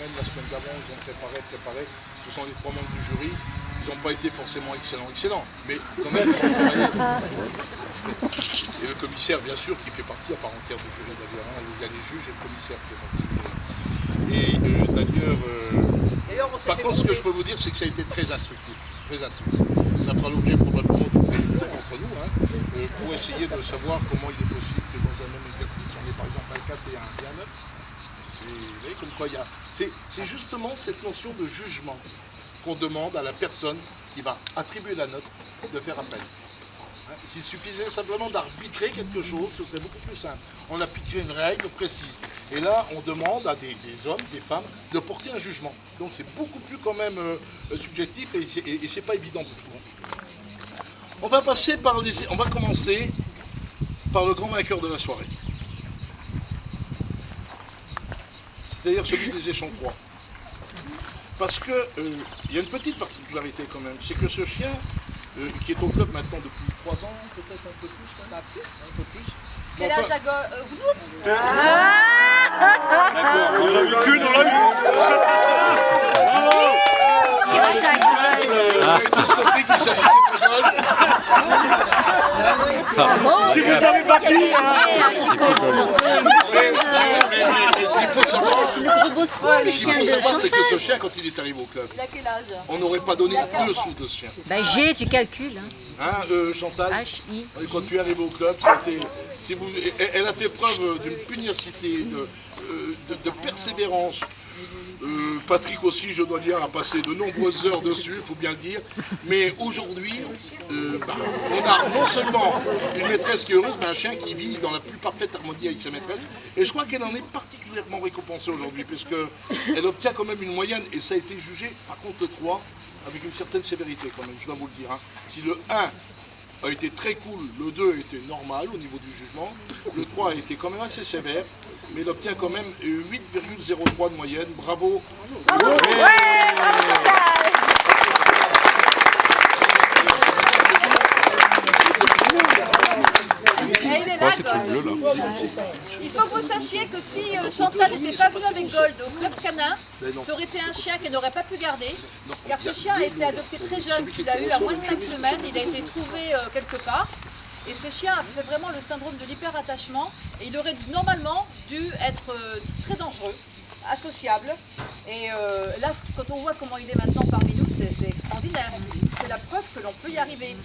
semaine, la semaine d'avant, ils ont préparé. Ce sont les 3 membres du jury. Ils n'ont pas été forcément excellents, mais quand même. Et le commissaire, bien sûr, qui fait partie à part entière du jury d'ailleurs. Il y a les juges et le commissaire qui est parti. Et d'ailleurs, par contre, ce que je peux vous dire, c'est que ça a été très instructif. Ça fera l'objet probablement de réunions entre nous, pour essayer de savoir comment il est possible que dans un même exercice, on ait par exemple un 4 et un 9. Vous voyez, comme quoi il y a. C'est justement cette notion de jugement qu'on demande à la personne qui va attribuer la note de faire appel. S'il suffisait simplement d'arbitrer quelque chose, ce serait beaucoup plus simple. On appliquerait une règle précise. Et là, on demande à des hommes, des femmes, de porter un jugement. Donc c'est beaucoup plus quand même subjectif et c'est pas évident pour tout. On va commencer par le grand vainqueur de la soirée. C'est-à-dire celui des échancroix. Parce que il y a une petite particularité quand même, c'est que ce chien, qui est au club maintenant depuis 3 ans, peut-être un peu plus, un peu plus. Quel âge a vous? On l'a vu qu'une, on l'a vu. Il a tous compris qu'il s'agissait de Gaulle. Si vous avez battu, Mais ce qu'il faut savoir, c'est que ce chien, quand il est arrivé au club, Il a quel âge? on n'aurait pas donné 2 sous de ce chien. Ben G, tu calcules. Chantal, H-I. quand tu es arrivé au club, elle a fait preuve d'une pugnacité, de persévérance. Patrick aussi, je dois dire, a passé de nombreuses heures dessus, il faut bien le dire. Mais aujourd'hui, on a non seulement une maîtresse qui est heureuse, mais un chien qui vit dans la plus parfaite harmonie avec sa maîtresse. Et je crois qu'elle en est particulièrement récompensée aujourd'hui, puisqu'elle obtient quand même une moyenne, et ça a été jugé, par contre, le 3, avec une certaine sévérité quand même, je dois vous le dire. Si le 1 a été très cool, le 2 a été normal au niveau du jugement, le 3 a été quand même assez sévère, mais il obtient quand même 8,03 de moyenne. Bravo. Il faut que vous sachiez que si Chantal n'était pas venue avec Gold au club canin, ça aurait été un chien qu'elle n'aurait pas pu garder, car ce chien a été adopté très jeune, qu'il a eu à moins de 5 semaines, il a été trouvé quelque part, et ce chien a fait vraiment le syndrome de l'hyperattachement, et il aurait normalement dû être très dangereux, associable, et là, quand on voit comment il est maintenant parmi nous, c'est extraordinaire, c'est la preuve que l'on peut y arriver.